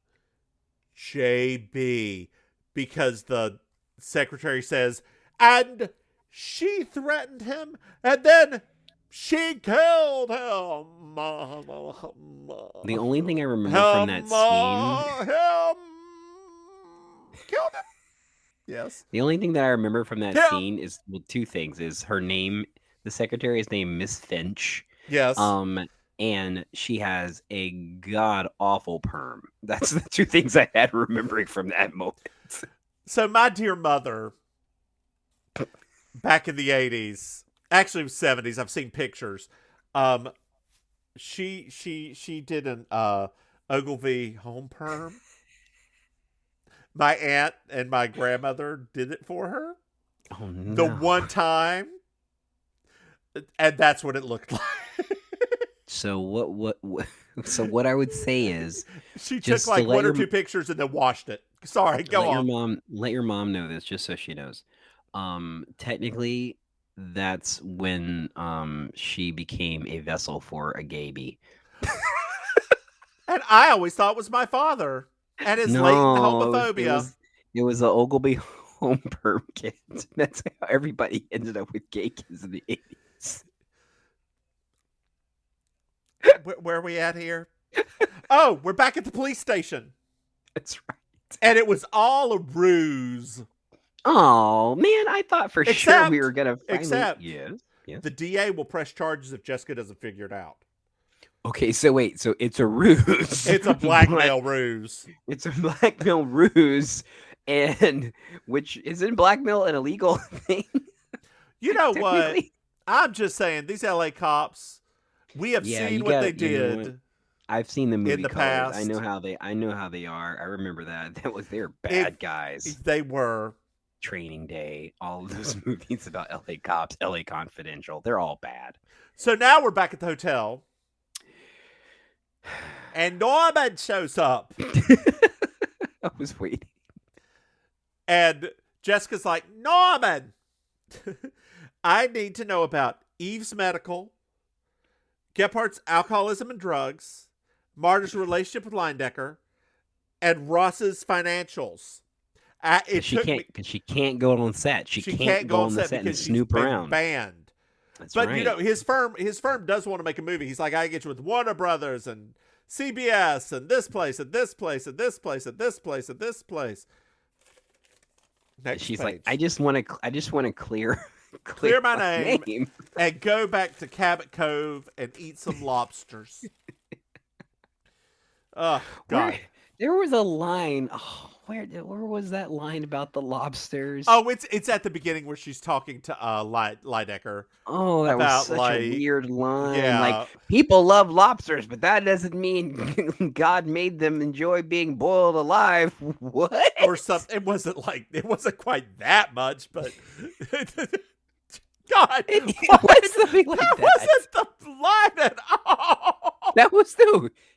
JB. Because the secretary says, and she threatened him, and then she killed him. The only thing I remember from that scene... Killed him. Yes. The only thing that I remember from that scene is 2 things. Is her name, the secretary is named Miss Finch. Yes. And she has a god-awful perm. That's the 2 things I had remembering from that moment. So my dear mother, back in the 80s, actually 70s, I've seen pictures. She did an Ogilvy home perm. My aunt and my grandmother did it for her. Oh no. The one time. And that's what it looked like. So what I would say is she took like 1 or 2 pictures and then washed it. Sorry, go on. Let your mom know this just so she knows. Technically that's when she became a vessel for a gaby. And I always thought it was my father and his latent homophobia. It was the Ogilvy home perm kid. That's how everybody ended up with gay kids in the 80s. Where are we at here? Oh, we're back at the police station. That's right. And it was all a ruse. Oh, man, I thought for sure we were going to finally... Yes. The DA will press charges if Jessica doesn't figure it out. Okay, so wait. So it's a ruse. It's a blackmail ruse. It's a blackmail ruse. And which isn't blackmail an illegal thing? You know what? I'm just saying, these LA cops, we have seen what they did. You know, I've seen the movie in the past. I know how they are. I remember that. They're bad guys. They were. Training Day, all of those movies about LA cops, LA Confidential, they're all bad. So now we're back at the hotel. And Norman shows up. I was waiting. And Jessica's like, Norman, I need to know about Eve's medical, Gephardt's alcoholism and drugs, Marta's relationship with Leyendecker, and Ross's financials. She can't go on set. She can't go on the set and snoop around. Banned. But right. You know, his firm does want to make a movie. He's like, I get you with Warner Brothers and CBS and this place and this place and this place and this place and this place. She's like, I just want to clear my name and go back to Cabot Cove and eat some lobsters. Oh God. There was a line. Oh, where was that line about the lobsters? Oh, it's at the beginning where she's talking to Leyendecker. Oh, that was such a weird line. Yeah. Like, people love lobsters, but that doesn't mean God made them enjoy being boiled alive. What? Or something. It wasn't quite that much, but God, it was something like that. Wasn't the line at all. That was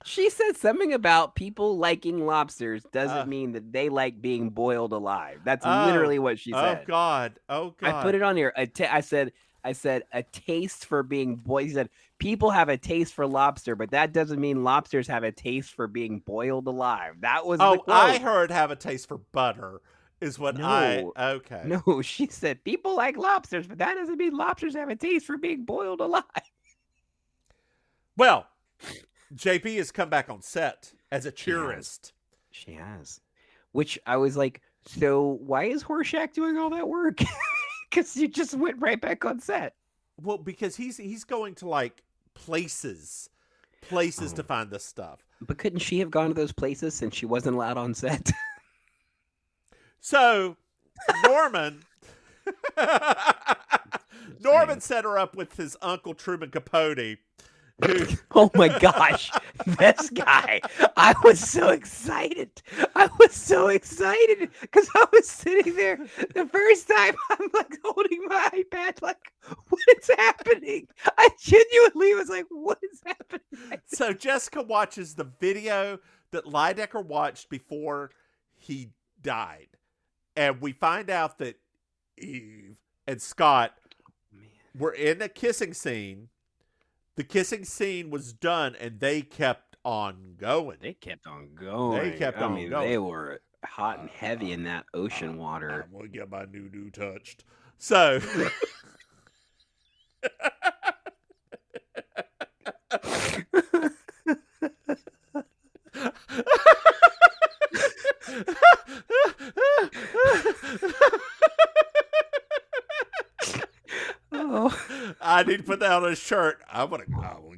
she said something about people liking lobsters doesn't mean that they like being boiled alive. That's literally what she said. Oh God. I put it on here. I said a taste for being boiled. He said people have a taste for lobster, but that doesn't mean lobsters have a taste for being boiled alive. That was the quote. I heard have a taste for butter. is what No. okay. No, she said people like lobsters, but that doesn't mean lobsters have a taste for being boiled alive. Well, JP has come back on set as a tourist. She has. Which I was like, so why is Horshack doing all that work? Because you just went right back on set. Well, because he's going to like places to find this stuff. But couldn't she have gone to those places since she wasn't allowed on set? So Norman set her up with his uncle Truman Capote. Oh my gosh, this guy. I was so excited. Because I was sitting there the first time. I'm like holding my iPad like, what is happening? I genuinely was like, what is happening? So Jessica watches the video that Lydecker watched before he died. And we find out that Eve and Scott were in a kissing scene. The kissing scene was done, and they kept on going. They kept on going. They were hot and heavy in that ocean water. I'm going to get my new touched. So... I need to put that on a shirt. I want to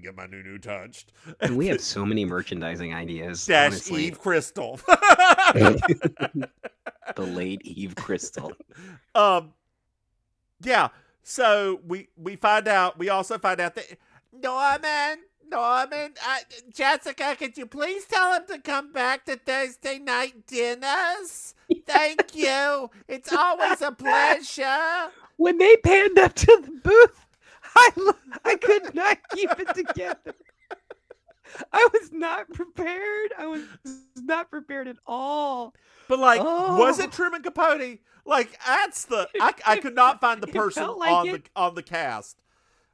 get my new touched. And we have so many merchandising ideas. Dash honestly. Eve Crystal. The late Eve Crystal. Yeah. So we also find out that Norman, Jessica, could you please tell him to come back to Thursday night dinners? Thank you. It's always a pleasure. When they panned up to the booth, I could not keep it together. I was not prepared. I was not prepared at all. But was it Truman Capote? Like that's I could not find the person on the cast.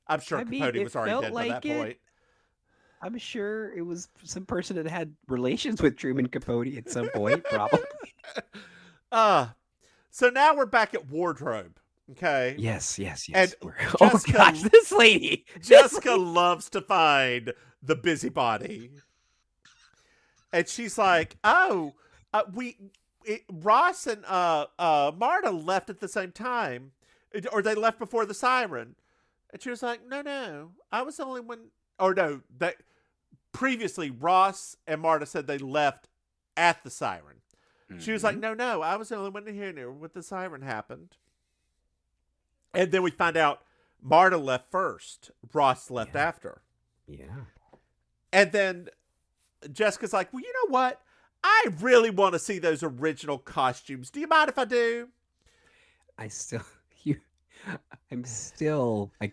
I'm sure Capote was already dead by that point. I'm sure it was some person that had relations with Truman Capote at some point, probably. So now we're back at wardrobe. Okay. Yes. And oh gosh, this lady. Jessica loves to find the busybody, and she's like, "Oh, Ross and Marta left at the same time, or they left before the siren." And she was like, "No, I was the only one." Or no, that previously Ross and Marta said they left at the siren. Mm-hmm. She was like, "No, I was the only one here when the siren happened." And then we find out Marta left first. Ross left after. Yeah. And then Jessica's like, well, you know what? I really want to see those original costumes. Do you mind if I do? I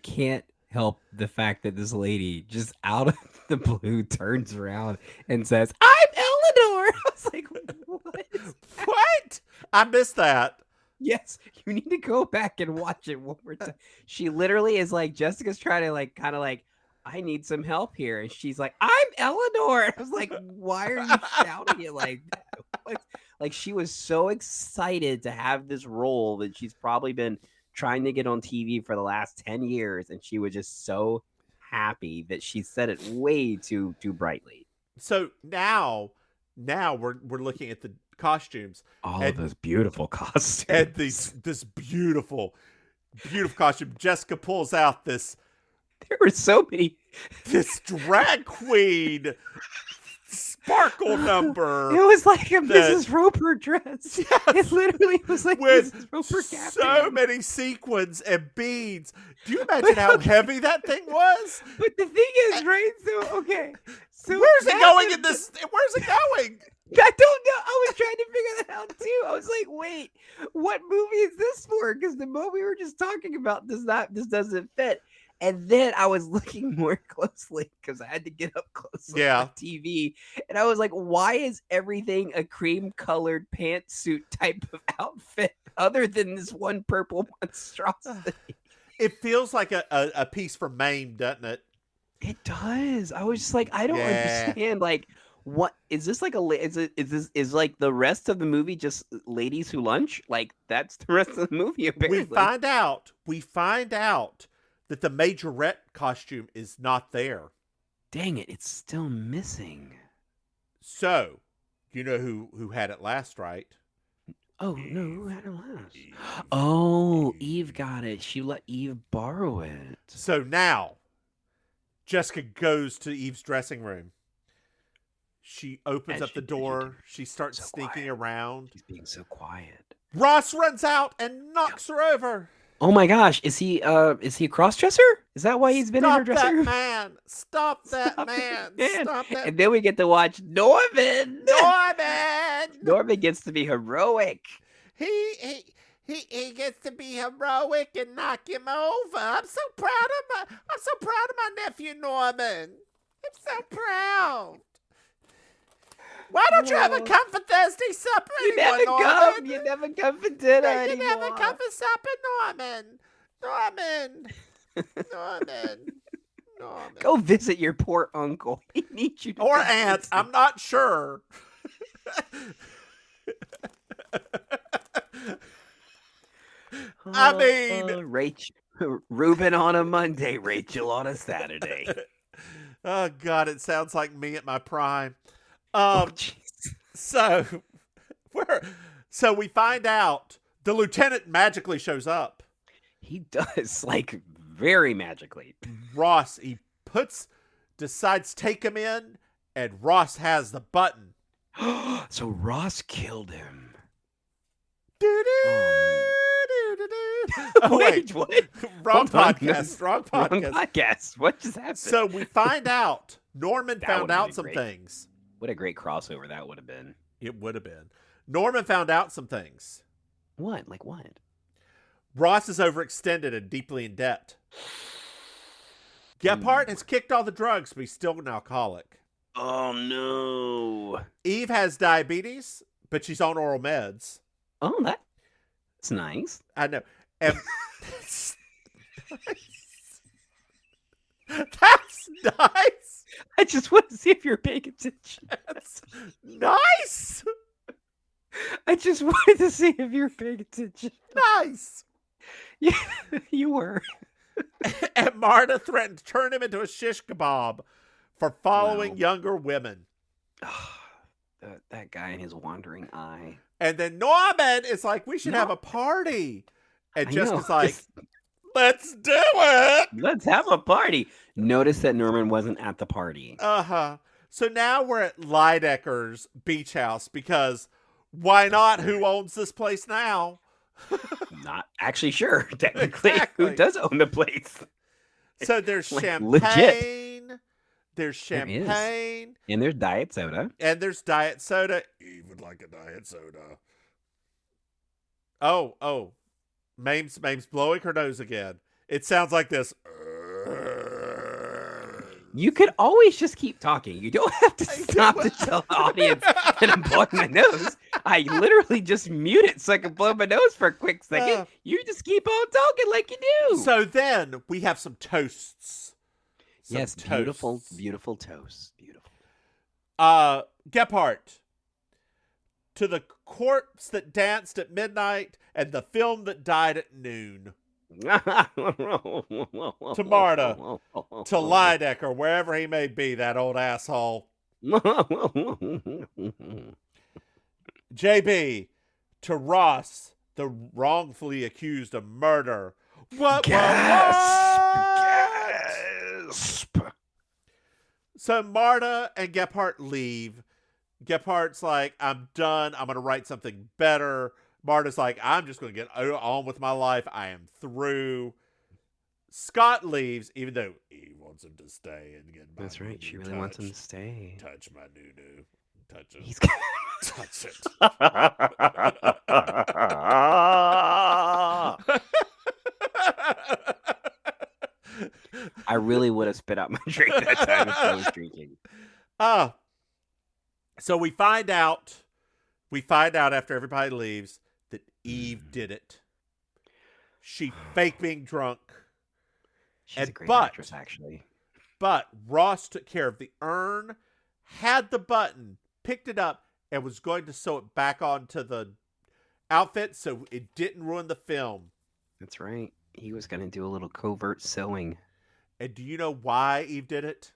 can't help the fact that this lady just out of the blue turns around and says, I'm Eleanor. I was like, what? I missed that. Yes, you need to go back and watch it one more time. She literally is like, Jessica's trying to I need some help here. And she's like, I'm Eleanor. I was like, why are you shouting it like that? Like she was so excited to have this role that she's probably been trying to get on TV for the last 10 years. And she was just so happy that she said it way too brightly. So now we're looking at the costumes. All of those beautiful costumes. And this beautiful costume. Jessica pulls out this. There were so many. This drag queen sparkle number. It was like a Mrs. Roper dress. Yes. It literally was like with Mrs. Roper cap. So many sequins and beads. Do you imagine how heavy that thing was? But the thing is, right? So where's it going in this? Where's it going? I don't know. I was trying to figure that out too. I was like, wait, what movie is this for? Because the movie we were just talking about this doesn't fit. And then I was looking more closely because I had to get up close on the TV. And I was like, why is everything a cream-colored pantsuit type of outfit other than this one purple monstrosity? It feels like a piece from Maim, doesn't it? It does. I was just like, I don't understand. Like, What is this like is like the rest of the movie just ladies who lunch? Like that's the rest of the movie apparently. We find out that the majorette costume is not there. Dang it, it's still missing. So, you know who had it last, right? Oh, no, who had it last? Eve got it. She let Eve borrow it. So now, Jessica goes to Eve's dressing room. She opens up the door. She starts sneaking around. She's being so quiet. Ross runs out and knocks her over. Oh my gosh, is he a crossdresser? Is that why he's been in her dressing room? Stop that man. Stop that. And then we get to watch Norman. Norman gets to be heroic. He gets to be heroic and knock him over. I'm so proud of my nephew Norman. I'm so proud. Why don't you ever come for Thursday supper anymore, Norman? You never come for dinner anymore. You never come for supper, Norman. Go visit your poor uncle. He needs you to or aunt. I'm not sure. I mean, Reuben on a Monday, Rachel on a Saturday. Oh God, it sounds like me at my prime. So we find out the lieutenant magically shows up. He does, like, very magically. Ross, decides to take him in, and Ross has the button. So Ross killed him. Wait, what? Wrong podcast. What just happened? So we find out Norman found out some things. What a great crossover that would have been. It would have been. Norman found out some things. What? Like what? Ross is overextended and deeply in debt. Gephardt has kicked all the drugs, but he's still an alcoholic. Oh, no. Eve has diabetes, but she's on oral meds. Oh, that's nice. I know. And that's nice. I just want to see if you're paying attention. That's nice. I just wanted to see if you're paying attention. Nice. Yeah, you were. And Marta threatened to turn him into a shish kebab for following younger women. That guy and his wandering eye. And then Norman is like, we should have a party. And Jessica's like, let's do it. Let's have a party. Notice that Norman wasn't at the party. Uh-huh. So now we're at Lydecker's beach house because why not? Who owns this place now? Not actually sure, technically. Exactly. Who does own the place? So there's champagne. Legit. There's champagne. And there's diet soda. Eve would like a diet soda. Oh. Maim's blowing her nose again. It sounds like this. You could always just keep talking. You don't have to stop to tell the audience that I'm blowing my nose. I literally just mute it so I can blow my nose for a quick second. You just keep on talking like you do. So then we have some toasts. Beautiful toast. Beautiful. Gephardt. To the corpse that danced at midnight and the film that died at noon. To Marta. To Lydecker, wherever he may be, that old asshole. JB. To Ross, the wrongfully accused of murder. Gasp! So Marta and Gephardt leave. Gephardt's like, I'm done. I'm going to write something better. Marta's like, I'm just going to get on with my life. I am through. Scott leaves, even though he wants him to stay and get my That's right. She really wants him to stay. Touch my doo-doo. Touch it. He's touch it. I really would have spit out my drink that time if I was drinking. So we find out after everybody leaves that Eve did it. She faked being drunk. She's a great actress, actually. But Ross took care of the urn, had the button, picked it up, and was going to sew it back onto the outfit so it didn't ruin the film. That's right. He was going to do a little covert sewing. And do you know why Eve did it?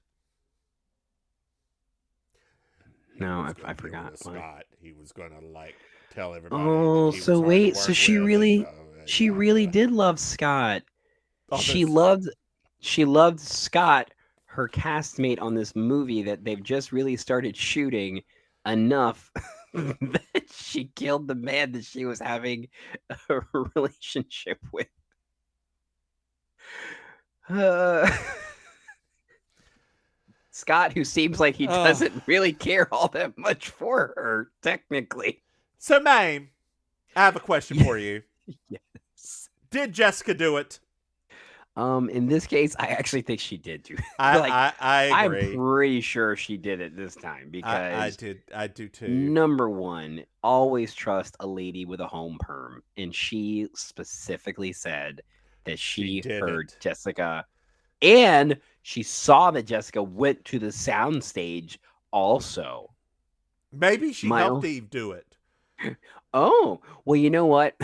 No, I forgot. Scott. He was going to like tell everybody. Oh, so wait, so she really did love Scott. She loved Scott, her castmate on this movie that they've just really started shooting enough that she killed the man that she was having a relationship with. Scott, who seems like he doesn't really care all that much for her, technically. So, Maim, I have a question for you. Yes. Did Jessica do it? In this case, I actually think she did do it. I agree. I'm pretty sure she did it this time because I do too. Number one, always trust a lady with a home perm, and she specifically said that she heard Jessica, and she saw that Jessica went to the soundstage also. Maybe she helped Eve do it. Oh, well, you know what?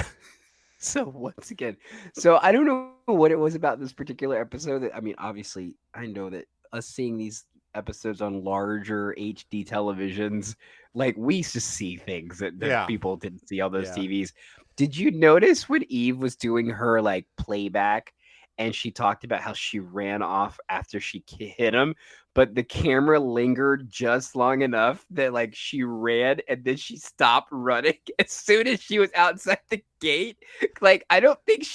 So once again, I don't know what it was about this particular episode. I mean, obviously, I know that us seeing these episodes on larger HD televisions, like we used to see things that people didn't see on those TVs. Did you notice when Eve was doing her like playback and she talked about how she ran off after she hit him, but the camera lingered just long enough that like she ran and then she stopped running as soon as she was outside the gate? Like, I don't think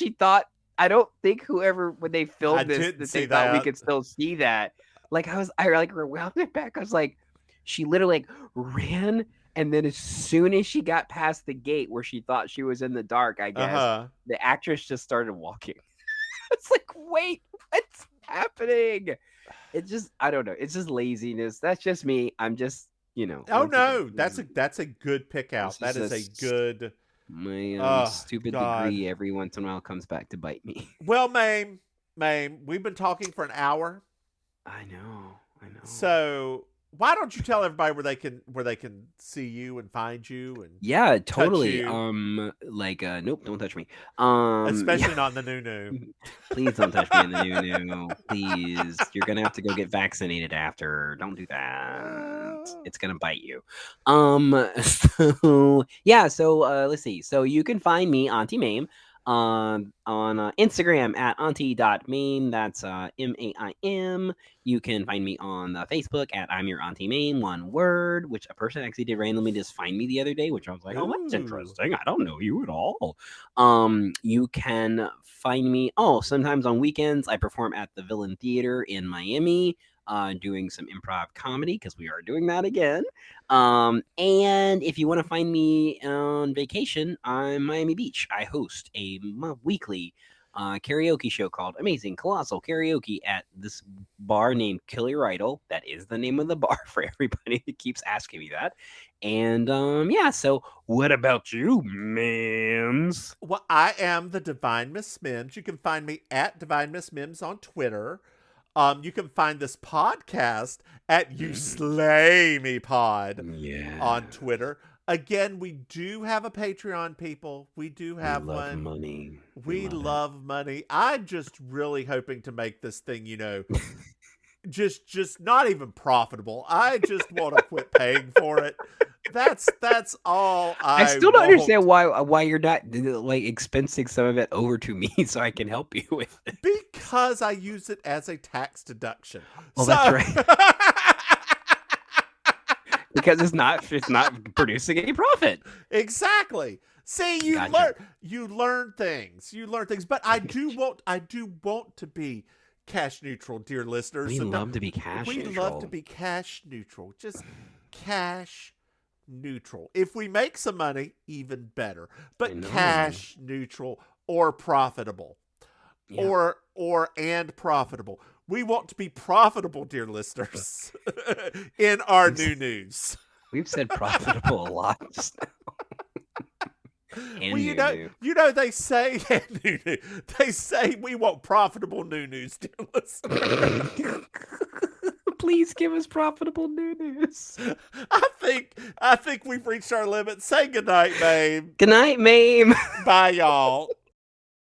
whoever, when they filmed this, that they thought we could still see that. Like, I rewound it back. I was like, she literally like ran, and then as soon as she got past the gate where she thought she was in the dark, I guess the actress just started walking. It's like, wait, what's happening? It's just, I don't know. It's just laziness. That's just me. I'm just, Oh no, that's a good pick out. That is a good. My stupid degree every once in a while comes back to bite me. Well, Maim, we've been talking for an hour. I know. So why don't you tell everybody where they can see you and find you and totally. You. Nope, don't touch me. Especially not in the new. Please don't touch me in the new. Please, you're gonna have to go get vaccinated after. Don't do that. It's gonna bite you. So let's see. So you can find me, Auntie Maim, on Instagram at auntie.maim. That's MAIM. You can find me on Facebook at I'm Your Auntie Maim, one word, which a person actually did randomly just find me the other day, which I was like, oh, that's interesting. I don't know you at all. You can find me, sometimes on weekends, I perform at the Villain Theater in Miami, doing some improv comedy, because we are doing that again. And if you want to find me on vacation, I'm Miami Beach. I host a weekly karaoke show called Amazing Colossal Karaoke at this bar named Kill Your Idol. That is the name of the bar for everybody that keeps asking me that. And so what about you, Mims? Well, I am the Divine Miss Mims. You can find me at Divine Miss Mims on Twitter. You can find this podcast at You Slay Me Pod on Twitter. Again, we do have a Patreon, people. We do have one. Money. We love money. I'm just really hoping to make this thing, just not even profitable. I just want to quit paying for it. That's all. I still don't understand why you're not like expensing some of it over to me so I can help you with it. Because I use it as a tax deduction. Well, that's right. Because it's not producing any profit. Exactly. See, you learn things. But I do want to be cash neutral, dear listeners. We love to be cash neutral. We love to be cash neutral. Just cash neutral. If we make some money, even better. But cash neutral or profitable. Yeah. And profitable. We want to be profitable, dear listeners, in our new news. We've said profitable a lot just now. Well, they say they say we want profitable new news, dear listeners. Please give us profitable news. I think we've reached our limit. Say goodnight, babe. Good night, Maim. Bye, y'all.